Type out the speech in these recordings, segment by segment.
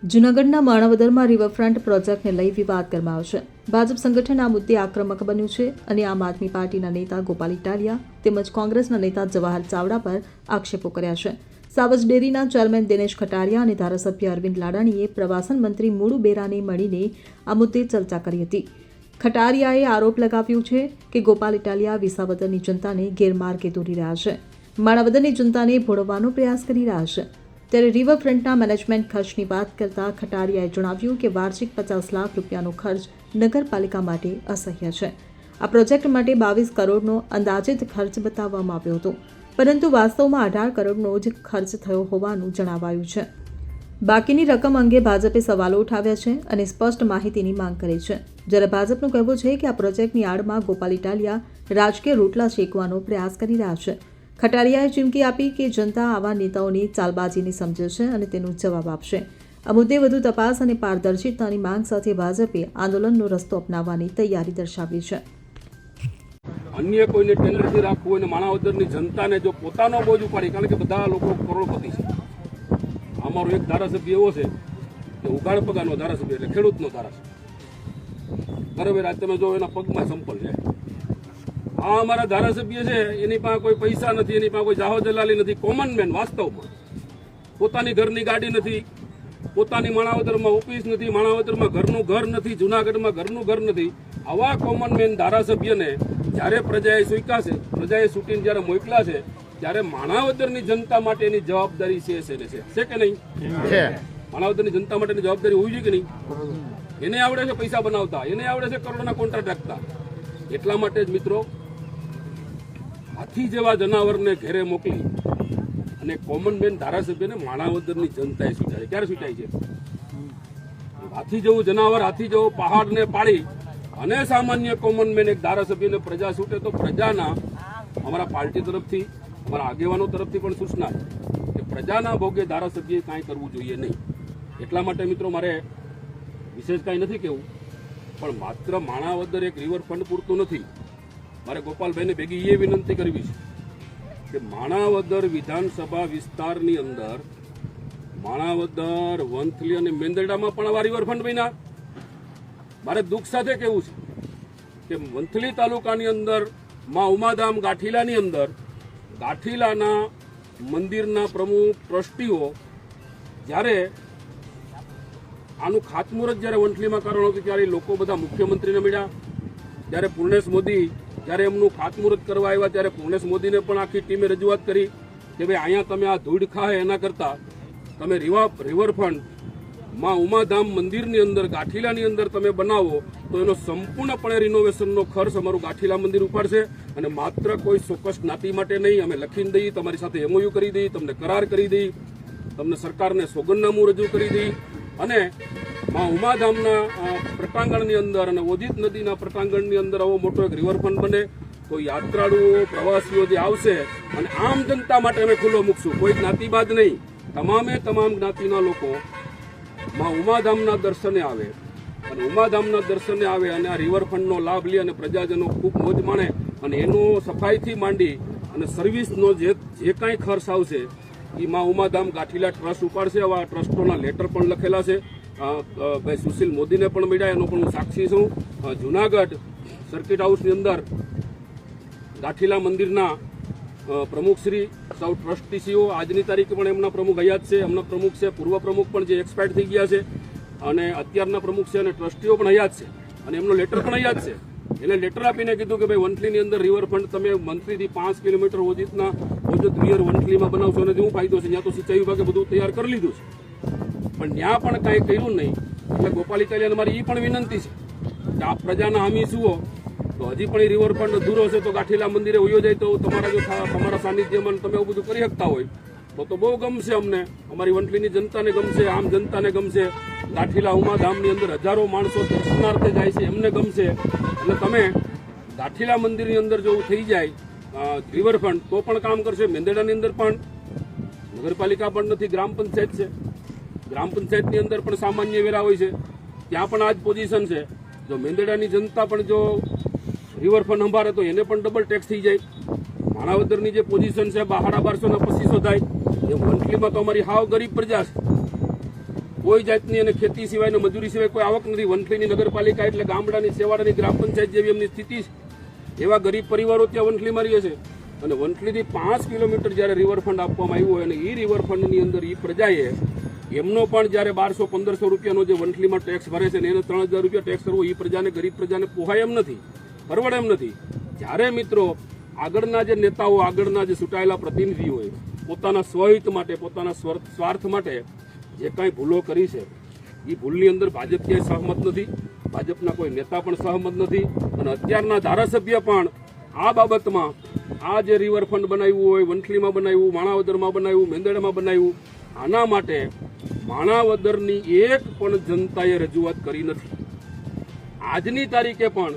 જૂનાગઢના માણાવદરમાં રિવરફ્રન્ટ પ્રોજેક્ટને લઈ વિવાદ ગરમાયો છે. ભાજપ સંગઠન આ મુદ્દે આક્રમક બન્યું છે અને આમ આદમી પાર્ટીના નેતા ગોપાલ ઇટાલિયા તેમજ કોંગ્રેસના નેતા જવાહર ચાવડા પર આક્ષેપો કર્યા છે. સાવજ ડેરીના ચેરમેન દિનેશ ખટારિયા અને ધારાસભ્ય અરવિંદ લાડાણીએ પ્રવાસન મંત્રી મુળુ બેરાને મળીને આ મુદ્દે ચર્ચા કરી હતી. ખટારિયાએ આરોપ લગાવ્યો છે કે ગોપાલ ઇટાલિયા વિસાવદરની જનતાને ગેરમાર્ગે દોરી રહ્યા છે, માણાવદરની જનતાને ભોળવવાનો પ્રયાસ કરી રહ્યા છે. ત્યારે રિવરફ્રન્ટના મેનેજમેન્ટ ખર્ચની વાત કરતા ખટારિયાએ જણાવ્યું કે વાર્ષિક 50 લાખ રૂપિયાનો ખર્ચ નગરપાલિકા માટે અસહ્ય છે. આ પ્રોજેક્ટ માટે 22 કરોડનો અંદાજિત ખર્ચ બતાવવામાં આવ્યો હતો, પરંતુ વાસ્તવમાં 18 કરોડનો જ ખર્ચ થયો હોવાનું જણાવાયું છે. બાકીની રકમ અંગે ભાજપે સવાલો ઉઠાવ્યા છે અને સ્પષ્ટ માહિતીની માંગ કરી છે. જ્યારે ભાજપનું કહેવું છે કે આ પ્રોજેક્ટની આડમાં ગોપાલ ઇટાલિયા રાજકીય રોટલા શેકવાનો પ્રયાસ કરી રહ્યા છે. ખટારિયાએ ચીમકી આપી કે જનતા આવા નેતાઓની ચાલબાજીને સમજે છે અને તેનો જવાબ આપશે. આ મુદ્દે વધુ તપાસ અને પારદર્શિતાની માંગ સાથે ભાજપે આંદોલનનો રસ્તો અપનાવવાની તૈયારી દર્શાવી છે. અન્ય કોઈને ટેન્ડરથી રાખવું અને માણાવદરની જનતાને જો પોતાનો બોજ ઉપાડી, કારણ કે બધા લોકો કરોડપતિ છે. અમારો એક ધારાસભ્ય એવો છે કે ઉઘાડ પગારનો ધારાસભ્ય એટલે ખેડૂતનો ધારાસભ્ય, બરાબર. આજ તમે જો એના પગમાં સંપલ છે. આ અમારા ધારાસભ્ય છે, એની પાસે કોઈ પૈસા નથી, એની પાસે કોઈ જાહો દલાલી નથી, કોમન મેન. વાસ્તવમાં પોતાની ઘરની ગાડી નથી, પોતાની માણાવદરમાં ઓફિસ નથી, માણાવદરમાં ઘરનું ઘર નથી, જૂનાગઢમાં ઘરનું ઘર નથી. આવા કોમન મેન ધારાસભ્યને જ્યારે પ્રજાએ સ્વીકાર્યા છે, પ્રજાએ ચૂંટીને જ્યારે મોકલ્યા છે, ત્યારે માણાવદરની જનતા માટેની જવાબદારી છે કે નહીં? માણાવદરની જનતા માટેની જવાબદારી હોવી જોઈએ કે નહીં? એને આવડે છે પૈસા બનાવતા, એને આવડે છે કરોડોના કોન્ટ્રાક્ટ રાખતા. એટલા માટે જ મિત્રો, હાથી જેવા જનાવરને ઘેરે મોકલી અને કોમન મેન ધારાસભ્યને માણાવદરની જનતાએ સ્વીકારે. ક્યારે સ્વીકારી છે? હાથી જેવું જનાવર, હાથી જેવો પહાડને પાડી અને સામાન્ય કોમન મેન એક ધારાસભ્યને પ્રજા છૂટે તો પ્રજાના, અમારા પાર્ટી તરફથી, અમારા આગેવાનો તરફથી પણ સૂચના કે પ્રજાના ભોગે ધારાસભ્યએ કાંઈ કરવું જોઈએ નહીં. એટલા માટે મિત્રો મારે વિશેષ કાંઈ નથી કહેવું, પણ માત્ર માણાવદર એક રિવરફ્રન્ટ પૂરતું નથી. મારે ગોપાલભાઈને ભેગી એ વિનંતી કરવી છે કે માણાવદર વિધાનસભા વિસ્તારની અંદર માણાવદર, વંથલી અને મેંદરડામાં પણ આવા રિવરફ્રન્ટ બન્યા. મારે દુઃખ સાથે કહેવું છે કે વંથલી તાલુકાની અંદર માં ઉમાધામ ગાંઠીલાની અંદર ગાંઠીલાના મંદિરના પ્રમુખ ટ્રસ્ટીઓ જ્યારે આનું ખાતમુહૂર્ત જ્યારે વંથલીમાં કારણ હતું ત્યારે લોકો બધા મુખ્યમંત્રીને મળ્યા. જ્યારે પૂર્ણેશ મોદી જ્યારે એમનું ખાતમુહૂર્ત કરવા આવ્યા ત્યારે પૂર્ણેશ મોદીને પણ આખી ટીમે રજૂઆત કરી કે ભાઈ અહીંયા તમે આ ધૂળ ખાય એના કરતાં તમે રિવરફ્રન્ટ માં ઉમાધામ મંદિરની અંદર ગાંઠીલાની અંદર તમે બનાવો તો એનો સંપૂર્ણપણે રિનોવેશનનો ખર્ચ અમારું ગાંઠીલા મંદિર ઉપાડશે. અને માત્ર કોઈ ચોક્કસ જ્ઞાતિ માટે નહીં, અમે લખીને દઈએ, તમારી સાથે MOU કરી દઈએ, તમને કરાર કરી દઈએ, તમને સરકારને સોગંદનામું રજૂ કરી દઈએ અને માં ઉમાધામના પ્રટાંગણની અંદર અને ઓદિત નદીના પ્રટાંગણની અંદર આવો મોટો એક રિવરફ્રન્ટ બને તો યાત્રાળુઓ, પ્રવાસીઓ જે આવશે અને આમ જનતા માટે અમે ખુલ્લો મૂકશું. કોઈ જ્ઞાતિબાદ નહીં, તમામે તમામ જ્ઞાતિના લોકો માં ઉમાધામના દર્શને આવે અને ઉમાધામના દર્શને આવે અને આ રિવરફ્રન્ટનો લાભ લે અને પ્રજાજનો ખૂબ મોજ માણે અને એનો સફાઈથી માંડી અને સર્વિસનો જે કાંઈ ખર્ચ આવશે એ માં ઉમાધામ ગાંઠીલા ટ્રસ્ટ ઉપાડશે. આવા ટ્રસ્ટોના લેટર પણ લખેલા છે. ભાઈ સુશીલ મોદીને પણ મળ્યા, એનો પણ હું સાક્ષી છું. જૂનાગઢ સર્કિટ હાઉસની અંદર ગાંઠીલા મંદિરના પ્રમુખશ્રી, સૌ ટ્રસ્ટીસીઓ આજની તારીખે પણ એમના પ્રમુખ હયાત છે, એમના પ્રમુખ છે, પૂર્વ પ્રમુખ પણ જે એક્સપાયર્ડ થઈ ગયા છે અને અત્યારના પ્રમુખ છે અને ટ્રસ્ટીઓ પણ હયાત છે અને એમનો લેટર પણ હયાત છે. એને લેટર આપીને કીધું કે ભાઈ વંથલીની અંદર રિવરફ્રન્ટ તમે મંથલીથી 5 કિલોમીટર ઓજિતના ઓજત વિયર વંથલીમાં બનાવશો અને શું ફાયદો છે? ત્યાં તો સિંચાઈ વિભાગે બધું તૈયાર કરી લીધું છે, પણ ત્યાં પણ કાંઈ કર્યું નહીં. એટલે ગોપાલ ઇટાલિયાને મારી એ પણ વિનંતી છે કે આપ પ્રજાના હામી જુઓ તો હજી પણ એ રિવરફ્રન્ટ અધૂરો છે તો ગાંઠીલા મંદિરે વયો જાય તો તમારા સાનિધ્યમાં તમે એવું બધું કરી શકતા હોય તો બહુ ગમશે અમને. અમારી વંથલીની જનતાને ગમશે, આમ જનતાને ગમશે. ગાંઠીલા ઉમાધામની અંદર હજારો માણસો દર્શનાર્થે જાય છે, એમને ગમશે. એટલે તમે ગાંઠીલા મંદિરની અંદર જો થઈ જાય રિવરફ્રન્ટ તો પણ કામ કરશે. મેંદરડાની અંદર પણ નગરપાલિકા પણ નથી, ગ્રામ પંચાયત છે. ગ્રામ પંચાયતની અંદર પણ સામાન્ય વેરા હોય છે, ત્યાં પણ આ જ પોઝિશન છે. જો મેંદરડાની જનતા પણ જો રિવરફ્રન્ટ સંભાળે તો એને પણ ડબલ ટેક્સ થઈ જાય. માણાવદરની જે પોઝિશન છે 1200 ને 2500 થાય, એ વંથલીમાં તો અમારી હાવ ગરીબ પ્રજા છે. કોઈ જાતની અને ખેતી સિવાય ને મજૂરી સિવાય કોઈ આવક નથી. વંથલીની નગરપાલિકા એટલે ગામડાની છેવાડાની ગ્રામ પંચાયત જેવી એમની સ્થિતિ છે. એવા ગરીબ પરિવારો ત્યાં વંથલીમાં રહે છે. અને વંથલીથી 5 કિલોમીટર જ્યારે રિવરફ્રન્ટ આપવામાં આવ્યું હોય અને એ રિવરફ્રન્ટની અંદર એ પ્રજાએ એમનો પણ જ્યારે 1200-1500 રૂપિયાનો જે વંથલીમાં ટેક્સ ભરે છે ને એને 3000 રૂપિયા ટેક્સ કરવો એ પ્રજાને, ગરીબ પ્રજાને પોહાય એમ નથી, પરવડે એમ નથી. જ્યારે મિત્રો આગળના જે નેતાઓ, આગળના જે ચૂંટાયેલા પ્રતિનિધિઓએ પોતાના સ્વહિત માટે, પોતાના સ્વાર્થ માટે જે કાંઈ ભૂલો કરી છે એ ભૂલની અંદર ભાજપ ક્યાંય સહમત નથી, ભાજપના કોઈ નેતા પણ સહમત નથી. અને અત્યારના ધારાસભ્ય પણ આ બાબતમાં આ જે રિવરફ્રન્ટ બનાવ્યું હોય, વંથલીમાં બનાવ્યું, માણાવદરમાં બનાવ્યું, મેંદરડામાં બનાવ્યું, આના માટે માણાવદરની એક પણ જનતાએ રજૂઆત કરી નથી. આજની તારીખે પણ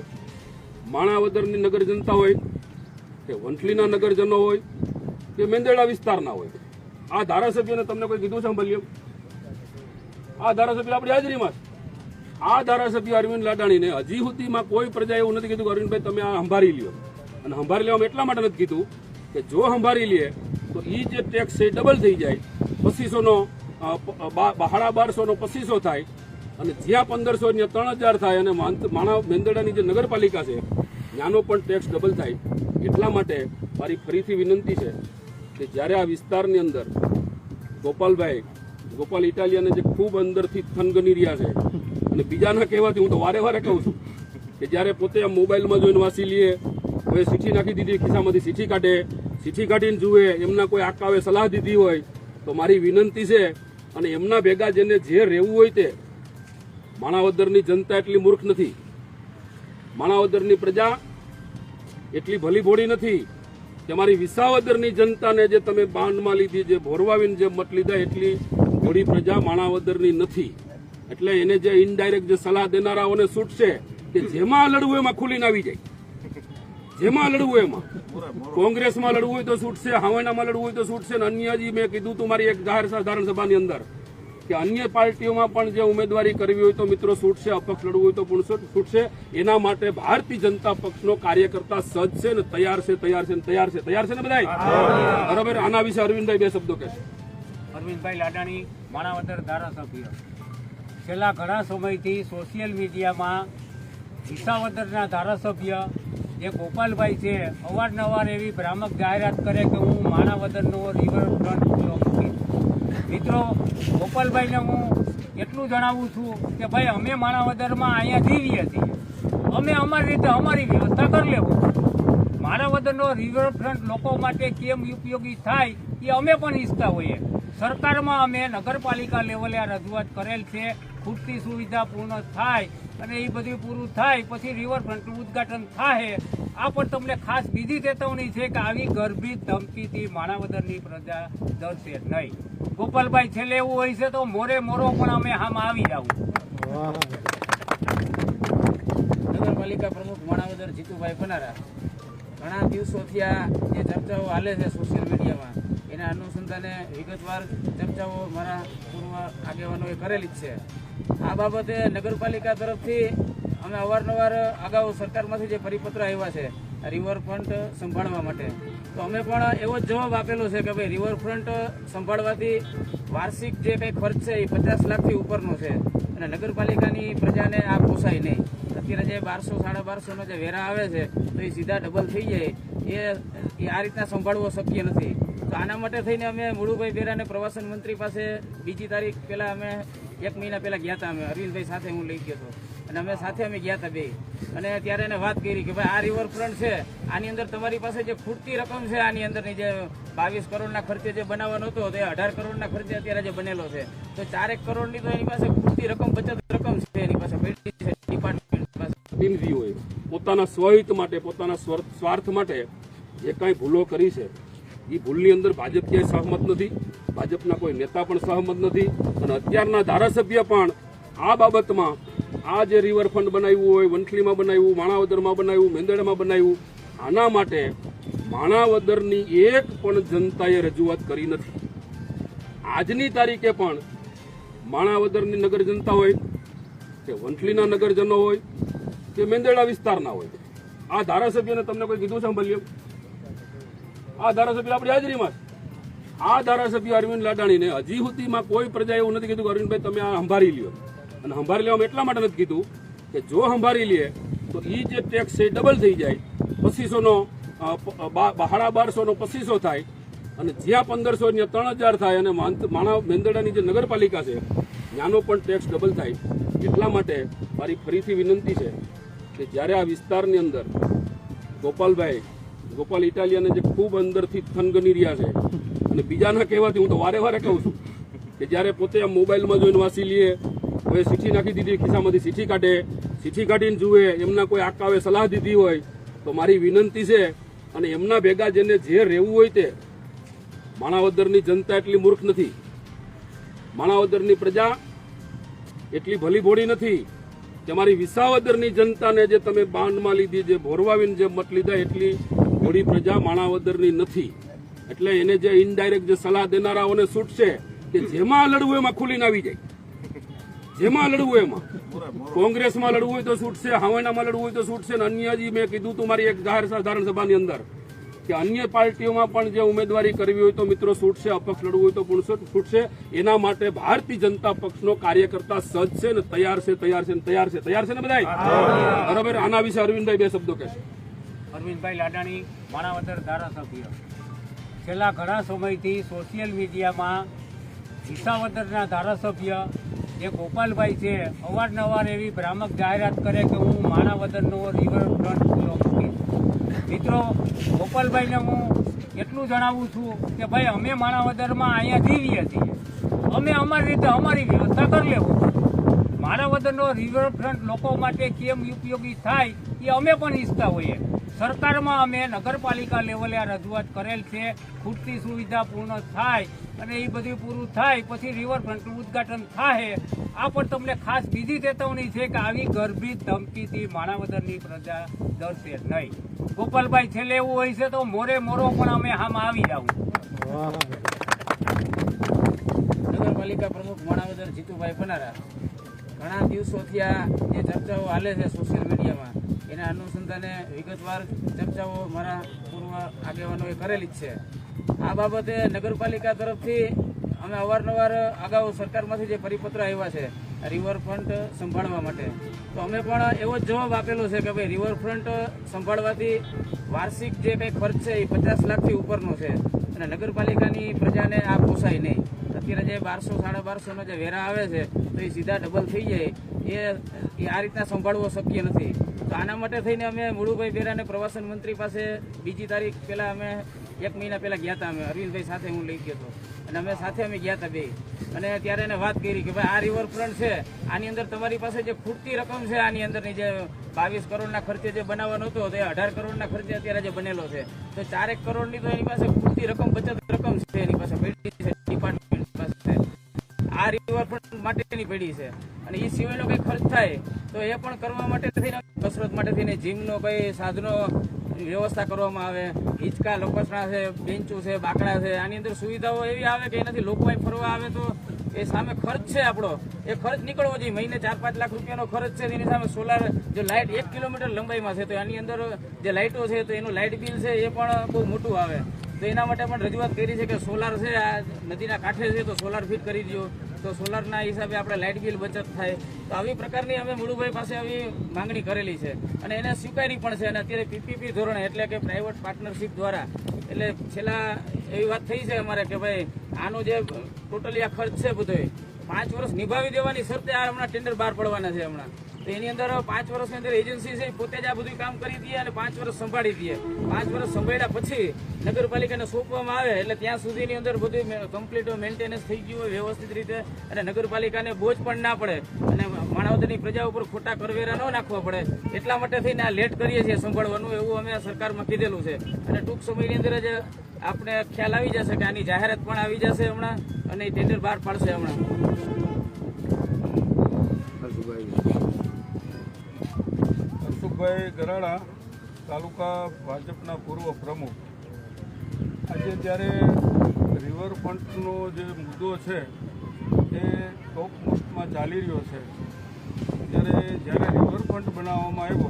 માણાવદરની નગર જનતા હોય કે વંથલીના નગરજનો હોય કે મેંદરડા વિસ્તારના હોય, આ ધારાસભ્યને તમને કોઈ કીધું સાંભળ્યું? આ ધારાસભ્ય આપણી હાજરીમાં છે. આ ધારાસભ્ય અરવિંદ લાડાણીને હજી સુધીમાં કોઈ પ્રજા એવું નથી કીધું કે અરવિંદભાઈ તમે આ સંભાળી લ્યો. અને સંભાળી લેવામાં એટલા માટે નથી કીધું કે જો સંભાળી લે તો એ જે ટેક્સ છે ડબલ થઈ જાય. 2500નો 1250નો 2500 થાય અને જ્યાં 1500 ત્યાં 3000 થાય. અને મેંદરડાની જે નગરપાલિકા છે ત્યાંનો પણ ટેક્સ ડબલ થાય. એટલા માટે મારી ફરીથી વિનંતી છે કે જ્યારે આ વિસ્તારની અંદર ગોપાલ ઇટાલિયાને જે ખૂબ અંદરથી થનગની રહ્યા છે અને બીજાના કહેવાથી હું તો વારે વારે કહું છું કે જ્યારે પોતે આ મોબાઈલમાં જોઈને વાંચી લે, હવે ચીઠી નાખી દીધી, ખિસ્સામાંથી ચીઠી કાઢે, ચીઠી કાઢીને જુએ, એમના કોઈ આકાવે સલાહ દીધી હોય તો મારી વિનંતી છે અને એમના ભેગા જેને જે રહેવું હોય તે, માણાવદરની જનતા એટલી મૂર્ખ નથી, માણાવદરની પ્રજા એટલી ભલી ભોળી નથી કે મારી વિસાવદરની જનતાને જે તમે બાંધમાં લીધી, જે ભોરવાવીને જે મત લીધા, એટલી ભોળી પ્રજા માણાવદરની નથી. એટલે એને જે ઇનડાયરેક્ટ જે સલાહ દેનારાઓને છૂટશે કે જેમાં લડવું એમાં ખુલીને આવી જાય, જેમાં લડવું એમાં. કોંગ્રેસમાં લડવું હોય તો છૂટશે, હાવણામાં લડવું હોય તો છૂટશે. ને અન્ય જે મેં કીધું તું મારી એક જાહેર સાધારણ સભાની અંદર કે અન્ય પાર્ટીઓમાં પણ જે ઉમેદવારી કરવી હોય તો મિત્રો છૂટશે, અપક્ષ લડવું હોય તો પણ છૂટશે. એના માટે ભારતીય જનતા પક્ષનો કાર્યકર્તા સજ્જ છે ને તૈયાર છે ને બધાય? બરાબર. આના વિશે અરવિંદભાઈ બે શબ્દો કહેશે. અરવિંદભાઈ લાડાણી, માણાવદર ધારાસભ્ય. છેલ્લા ઘણા સમયથી સોશિયલ મીડિયામાં વિસાવદરના ધારાસભ્ય જે ગોપાલભાઈ છે અવારનવાર એવી ભ્રામક જાહેરાત કરે કે હું માણાવદરનો રિવરફ્રન્ટ મૂકીશ. મિત્રો, ગોપાલભાઈને હું એટલું જણાવું છું કે ભાઈ અમે માણાવદરમાં અહીંયા જીવીએ છીએ, અમે અમારી રીતે અમારી વ્યવસ્થા કરી લેવું. માણાવદરનો રિવરફ્રન્ટ લોકો માટે કેમ ઉપયોગી થાય એ અમે પણ ઈચ્છતા હોઈએ. સરકારમાં અમે નગરપાલિકા લેવલે આ રજૂઆત કરેલ છે. ખૂટતી સુવિધા પૂર્ણ થાય અને એ બધું પૂરું થાય પછી રિવરફ્રન્ટનું ઉદ્ઘાટન થાય. આ પણ તમને ખાસ બીજી ચેતવણી છે કે આવી ગર્ભિત ધમકીથી માણાવદરની પ્રજા ડરશે નહીં. ગોપાલભાઈ છેલ્લે એવું હોય છે તો મોરે મોરો પણ અમે આમાં આવી જાવ. નગરપાલિકા પ્રમુખ માણાવદર જીતુભાઈ પનારા, ઘણા દિવસોથી આ જે ચર્ચાઓ હાલે છે સોશિયલ મીડિયામાં એના અનુસંધાને વિગતવાર ચર્ચાઓ મારા પૂર્વ આગેવાનોએ કરેલી જ છે. આ બાબતે નગરપાલિકા તરફથી અમે અવારનવાર અગાઉ સરકારમાંથી જે પરિપત્ર આવ્યા છે રિવરફ્રન્ટ સંભાળવા માટે, તો અમે પણ એવો જ જવાબ આપેલો છે કે ભાઈ રિવરફ્રન્ટ સંભાળવાથી વાર્ષિક જે કંઈ ખર્ચ છે એ 50 લાખથી ઉપરનો છે અને નગરપાલિકાની પ્રજાને આ પોસાય નહીં. અત્યારે જે 1200-1250નો જે વેરા આવે છે તો એ સીધા ડબલ થઈ જાય, એ આ રીતના સંભાળવો શક્ય નથી. તો આના માટે થઈને અમે મુળુભાઈ બેરાને પ્રવાસન મંત્રી પાસે 2 તારીખ પહેલાં અમે 1 મહિના પહેલાં ગયા હતા. અમે અરવિંદભાઈ સાથે હું લઈ ગયો હતો અને અમે સાથે ગયા હતા બે. અને ત્યારે એને વાત કરી કે ભાઈ આ રિવરફ્રન્ટ છે, આની અંદર તમારી પાસે જે ખૂટતી રકમ છે, આની અંદરની જે 22 કરોડના ખર્ચે જે બનાવવાનો હતો તે 18 કરોડના ખર્ચે અત્યારે જે બનેલો છે, તો 4 કરોડની તો એની પાસે ખૂટતી રકમ, બચત રકમ છે એની પાસે પડી છે ડિપાર્ટમેન્ટ પાસે. પ્રતિનિધિઓએ પોતાના સ્વહિત માટે, પોતાના સ્વાર્થ માટે જે કાંઈ ભૂલો કરી છે એ ભૂલની અંદર ભાજપ ક્યાંય સહમત નથી, ભાજપના કોઈ નેતા પણ સહમત નથી. અને અત્યારના ધારાસભ્ય પણ આ બાબતમાં આ જે રિવરફ્રન્ટ બનાવ્યું હોય, વંથલીમાં બનાવ્યું, માણાવદરમાં બનાવ્યું, મેંદરડામાં બનાવ્યું, આના માટે માણાવદરની એક પણ જનતાએ રજૂઆત કરી નથી. આજની તારીખે પણ માણાવદરની નગર જનતા હોય કે વંથલીના નગરજનો હોય કે મેંદરડા વિસ્તારના હોય, આ ધારાસભ્યને તમને કોઈ કીધું સાંભળ્યું? આ ધારાસભ્ય આપણી હાજરીમાં છે. આ ધારાસભ્ય અરવિંદ લાડાણીને હજી સુધીમાં કોઈ પ્રજા એવું નથી કીધું કે અરવિંદભાઈ તમે આ સંભાળી લ્યો, અને સંભાળી લેવામાં એટલા માટે નથી કીધું કે જો સંભાળી લે તો એ જે ટેક્સ છે ડબલ થઈ જાય, 2500નો 1250નો 2500 થાય, અને જ્યાં 1500 ત્યાં 3000 થાય, અને મેંદરડાની જે નગરપાલિકા છે ત્યાંનો પણ ટેક્સ ડબલ થાય. એટલા માટે મારી ફરીથી વિનંતી છે કે જ્યારે આ વિસ્તારની અંદર ગોપાલ ઇટાલિયાને જે ખૂબ અંદરથી થનગની રહ્યા છે, અને બીજાના કહેવાથી હું તો વારે વારે કહું છું કે જ્યારે પોતે આ મોબાઈલમાં જોઈને વાંચી લે, હવે ચીઠી નાખી દીધી, ખિસ્સામાંથી ચીઠી કાઢે, ચીઠી કાઢીને જુએ, એમના કોઈ આકાવે સલાહ દીધી હોય તો મારી વિનંતી છે, અને એમના ભેગા જેને જે રહેવું હોય તે, માણાવદરની જનતા એટલી મૂર્ખ નથી, માણાવદરની પ્રજા એટલી ભલી ભોળી નથી કે મારી વિસાવદરની જનતાને જે તમે બાંધમાં લીધી, જે ભોરવાવીને જે મત લીધા, એટલી ભોળી પ્રજા માણાવદરની નથી. એટલે એને જે ઇનડાયરેક્ટ જે સલાહ દેનારાઓને છૂટશે કે જેમાં લડવું એમાં ખુલીને આવી જાય, જેમાં લડવું એમાં, કોંગ્રેસમાં લડવું હોય તો છૂટશે, હાવણામાં લડવું હોય તો છૂટશે, ને અન્ય જે મેં કીધું તું મારી એક જાહેર સાધારણ સભાની અંદર કે અન્ય પાર્ટીઓમાં પણ જે ઉમેદવારી કરવી હોય તો મિત્રો છૂટશે, અપક્ષ લડવું હોય તો પણ છૂટશે. એના માટે ભારતીય જનતા પક્ષનો કાર્યકર્તા સજ્જ છે ને તૈયાર છે ને બધાય બરાબર. આના વિશે અરવિંદભાઈ બે શબ્દો કહેશે. અરવિંદભાઈ લાડાણી, માણાવદર ધારાસભ્ય. છેલ્લા ઘણા સમયથી સોશિયલ મીડિયામાં વિસાવદરના ધારાસભ્ય જે ગોપાલભાઈ છે અવારનવાર એવી ભ્રામક જાહેરાત કરે કે હું માણાવદરનો રિવરફ્રન્ટ ખુલ્લો મૂકીશ. મિત્રો, ગોપાલભાઈને હું એટલું જણાવું છું કે ભાઈ અમે માણાવદરમાં અહીંયા જીવીએ છીએ, અમે અમારી રીતે અમારી વ્યવસ્થા કરી લેવું. માણાવદરનો રિવરફ્રન્ટ લોકો માટે કેમ ઉપયોગી થાય એ અમે પણ ઈચ્છતા હોઈએ. સરકારમાં અમે નગરપાલિકા લેવલે આ રજૂઆત કરેલ છે, ખૂટતી સુવિધા પૂર્ણ થાય અને એ બધું પૂરું થાય પછી રિવરફ્રન્ટનું ઉદ્ઘાટન થાય. આ પણ તમને ખાસ બીજી ચેતવણી છે કે આવી ગર્ભિત ધમકીથી માણાવદરની પ્રજા ડરશે નહીં. ગોપાલભાઈ છેલ્લે એવું હોય છે તો મોરે મોરો પણ અમે આમાં આવી જાઉં. નગરપાલિકા પ્રમુખ માણાવદર જીતુભાઈ પનારા, ઘણા દિવસોથી આ જે ચર્ચાઓ હાલે છે સોશિયલ મીડિયામાં, એના અનુસંધાને વિગતવાર ચર્ચાઓ મારા પૂર્વ આગેવાનોએ કરેલી જ છે. આ બાબતે નગરપાલિકા તરફથી અમે અવારનવાર અગાઉ સરકારમાંથી જે પરિપત્ર આવ્યા છે રિવરફ્રન્ટ સંભાળવા માટે, તો અમે પણ એવો જ જવાબ આપેલો છે કે ભાઈ રિવરફ્રન્ટ સંભાળવાથી વાર્ષિક જે કંઈ ખર્ચ છે એ 50 લાખથી ઉપરનો છે, અને નગરપાલિકાની પ્રજાને આ પોસાય નહીં. અત્યારે જે 1200-1250નો જે વેરા આવે છે તો એ સીધા ડબલ થઈ જાય, એ આ રીતના સંભાળવો શક્ય નથી. તો આના માટે થઈને અમે મુળુભાઈ બેરાને પ્રવાસન મંત્રી પાસે બીજી તારીખ પહેલાં અમે 1 મહિના પહેલાં ગયા હતા. અમે અરવિંદભાઈ સાથે હું લઈ ગયો હતો, અને અમે સાથે ગયા હતા બે, અને ત્યારે એને વાત કરી કે ભાઈ આ રિવરફ્રન્ટ છે, આની અંદર તમારી પાસે જે ખૂટતી રકમ છે, આની અંદરની જે 22 કરોડના ખર્ચે જે બનાવવાનો હતો તે 18 કરોડના ખર્ચે અત્યારે જે બનેલો છે, તો 4 કરોડની તો એની પાસે ખૂટતી રકમ, બચત રકમ છે એની પાસે પડી છે ડિપાર્ટમેન્ટ પાસે, આ રિવરફ્રન્ટ માટેની પડી છે. અને એ સિવાયનો કંઈ ખર્ચ થાય તો એ પણ કરવા માટે થઈને કસરત માટે થઈને જીમનો કંઈ સાધનો વ્યવસ્થા કરવામાં આવે, હિંચકા લપસણા છે, બેન્ચો છે, બાકડા છે, આની અંદર સુવિધાઓ એવી આવે કે એનાથી લોકો અહીં ફરવા આવે તો એ સામે ખર્ચ છે આપણો, એ ખર્ચ નીકળવો જોઈએ. મહિને 4-5 લાખ રૂપિયાનો ખર્ચ છે, એની સામે સોલાર જે લાઇટ 1 કિલોમીટર લંબાઈમાં છે તો એની અંદર જે લાઇટો છે તો એનું લાઇટ બિલ છે એ પણ બહુ મોટું આવે. તો એના માટે પણ રજૂઆત કરી છે કે સોલાર છે આ નદીના કાંઠે છે તો સોલાર ફિટ કરી દો, તો સોલારના હિસાબે આપણે લાઇટ બિલ બચત થાય. તો આવી પ્રકારની અમે મુળુભાઈ પાસે આવી માંગણી કરેલી છે, અને એને સ્વીકારી પણ છે. અને અત્યારે પીપીપી ધોરણે એટલે કે પ્રાઇવેટ પાર્ટનરશિપ દ્વારા, એટલે છેલ્લા એવી વાત થઈ છે અમારે કે ભાઈ આનો જે ટોટલી આ ખર્ચ છે બધો 5 વર્ષ નિભાવી દેવાની શરતે આ હમણાં ટેન્ડર બહાર પડવાના છે હમણાં. તો એની અંદર 5 વર્ષની અંદર એજન્સી છે પોતે જ આ બધું કામ કરી દે અને 5 વર્ષ સંભાળી દે. 5 વર્ષ સંભાળ્યા પછી નગરપાલિકાને સોંપવામાં આવે એટલે ત્યાં સુધીની અંદર બધું કમ્પ્લીટ મેન્ટેનન્સ થઈ ગયું હોય વ્યવસ્થિત રીતે, અને નગરપાલિકાને બોજ પણ ના પડે અને માણાવદરની પ્રજા ઉપર ખોટા કરવેરા ન નાખવા પડે. એટલા માટે થઈને આ લેટ કરીએ છીએ સંભાળવાનું, એવું અમે સરકારમાં કીધેલું છે. અને ટૂંક સમયની અંદર જ આપણે ખ્યાલ આવી જશે કે આની જાહેરાત પણ આવી જશે હમણાં, અને ટેન્ડર બહાર પાડશે હમણાં. હરસુખભાઈ ગરાડા, તાલુકા ભાજપના પૂર્વ પ્રમુખ. આજે જ્યારે રિવરફ્રન્ટનો જે મુદ્દો છે એ ટોપ મોસ્ટમાં ચાલી રહ્યો છે, જ્યારે રિવરફ્રન્ટ બનાવવામાં આવ્યો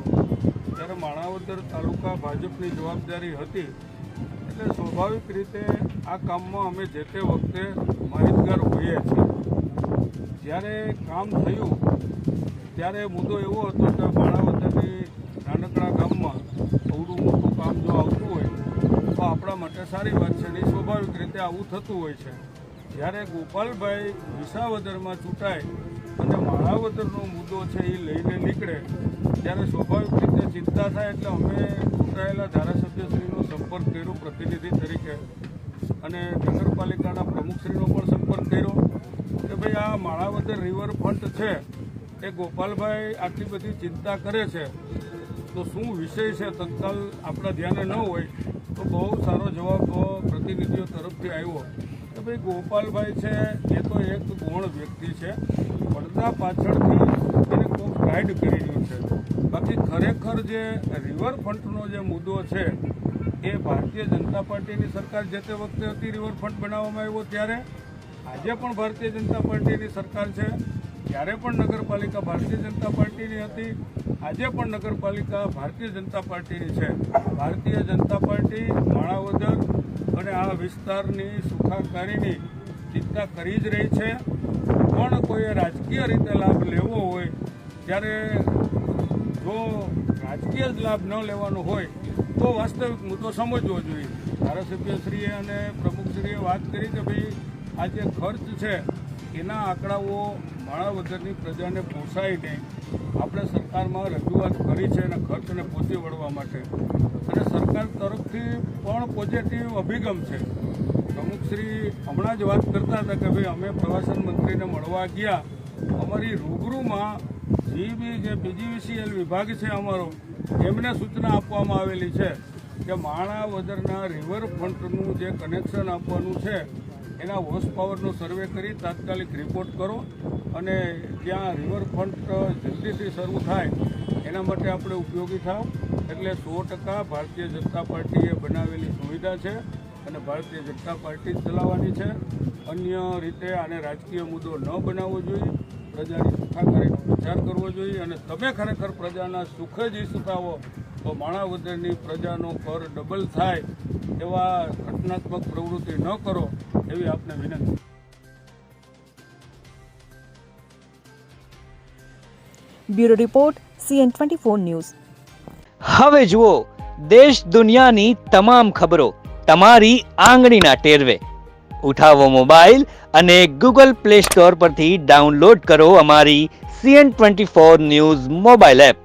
ત્યારે માણાવદર તાલુકા ભાજપની જવાબદારી હતી એટલે સ્વાભાવિક રીતે આ કામમાં અમે જે તે વખતે માહિતગાર હોઈએ છીએ. જ્યારે કામ થયું ત્યારે મુદ્દો એવો હતો કે માણાવદરની નાનકડા ગામમાં અવડું મોટું કામ જો આવતું હોય તો આપણા માટે સારી વાત છે. અને સ્વાભાવિક રીતે આવું થતું હોય છે. જ્યારે ગોપાલભાઈ વિસાવદરમાં ચૂંટાય અને માણાવદરનો મુદ્દો છે એ લઈને નીકળે ત્યારે સ્વાભાવિક રીતે ચિંતા થાય. એટલે અમે ચૂંટાયેલા ધારાસભ્યશ્રીનો સંપર્ક કર્યો પ્રતિનિધિ તરીકે અને નગરપાલિકાના પ્રમુખશ્રીનો પણ સંપર્ક કર્યો કે ભાઈ આ માણાવદર રિવરફ્રન્ટ છે એ ગોપાલભાઈ આટલી બધી ચિંતા કરે છે તો શું વિષય છે તત્કાલ આપણા ધ્યાને ન હોય. તો બહુ સારો જવાબ પ્રતિનિધિઓ તરફથી આવ્યો કે ભાઈ ગોપાલભાઈ છે એ તો એક ગૌણ વ્યક્તિ છે, પડદા પાછળથી એને કોઈક ગાઈડ કરી રહ્યું છે. બાકી ખરેખર જે રિવરફ્રન્ટનો જે મુદ્દો છે એ ભારતીય જનતા પાર્ટીની સરકાર જે તે વખતે હતી રિવરફ્રન્ટ બનાવવામાં આવ્યો ત્યારે, આજે પણ ભારતીય જનતા પાર્ટીની સરકાર છે, ત્યારે પણ નગરપાલિકા ભારતીય જનતા પાર્ટીની હતી, આજે પણ નગરપાલિકા ભારતીય જનતા પાર્ટીની છે. ભારતીય જનતા પાર્ટી માણાવદર અને આ વિસ્તારની સુખાકારીની ચિંતા કરી જ રહી છે. પણ કોઈએ રાજકીય રીતે લાભ લેવો હોય ત્યારે જો રાજકીય લાભ ન લેવાનો હોય તો વાસ્તવિક મુદ્દો સમજવો જોઈએ. ધારાસભ્યશ્રીએ અને પ્રમુખશ્રીએ વાત કરી કે ભાઈ આ જે ખર્ચ છે એના આંકડાઓ માણાવદરની પ્રજાને પોસાય નહીં. આપણે સરકારમાં રજૂઆત કરી છે અને ખર્ચને પહોંચી વળવા માટે અને સરકાર તરફથી પણ પોઝિટિવ અભિગમ છે. પ્રમુખશ્રી હમણાં જ વાત કરતા હતા કે ભાઈ અમે પ્રવાસન મંત્રીને મળવા ગયા, અમારી રૂબરૂમાં જીબી જે BGVCL વિભાગ છે અમારો એમને સૂચના આપવામાં આવેલી છે કે માણાવદરના રિવરફ્રન્ટનું જે કનેક્શન આપવાનું છે એના હોર્સ પાવરનો સર્વે કરી તાત્કાલિક રિપોર્ટ કરો અને ત્યાં રિવરફ્રન્ટ જલ્દીથી શરૂ થાય એના માટે આપણે ઉપયોગી થાવ. એટલે 100% ભારતીય જનતા પાર્ટીએ બનાવેલી સુવિધા છે અને ભારતીય જનતા પાર્ટી જ ચલાવવાની છે. અન્ય રીતે આને રાજકીય મુદ્દો ન બનાવવો જોઈએ, પ્રજાની સુખાકારીનો વિચાર કરવો જોઈએ. અને તમે ખરેખર પ્રજાના સુખ જ ઈચ્છતા હો તો માણાવદરની પ્રજાનો કર ડબલ થાય એવા ઘટનાત્મક પ્રવૃત્તિ ન કરો એવી આપને વિનંતી. Bureau report CN24 news. હવે જુઓ દેશ દુનિયાની તમામ ખબરો તમારી આંગળીના ટેરવે. ઉઠાવો મોબાઈલ અને Google Play Store પરથી ડાઉનલોડ કરો અમારી CN24 ન્યૂઝ મોબાઈલ એપ.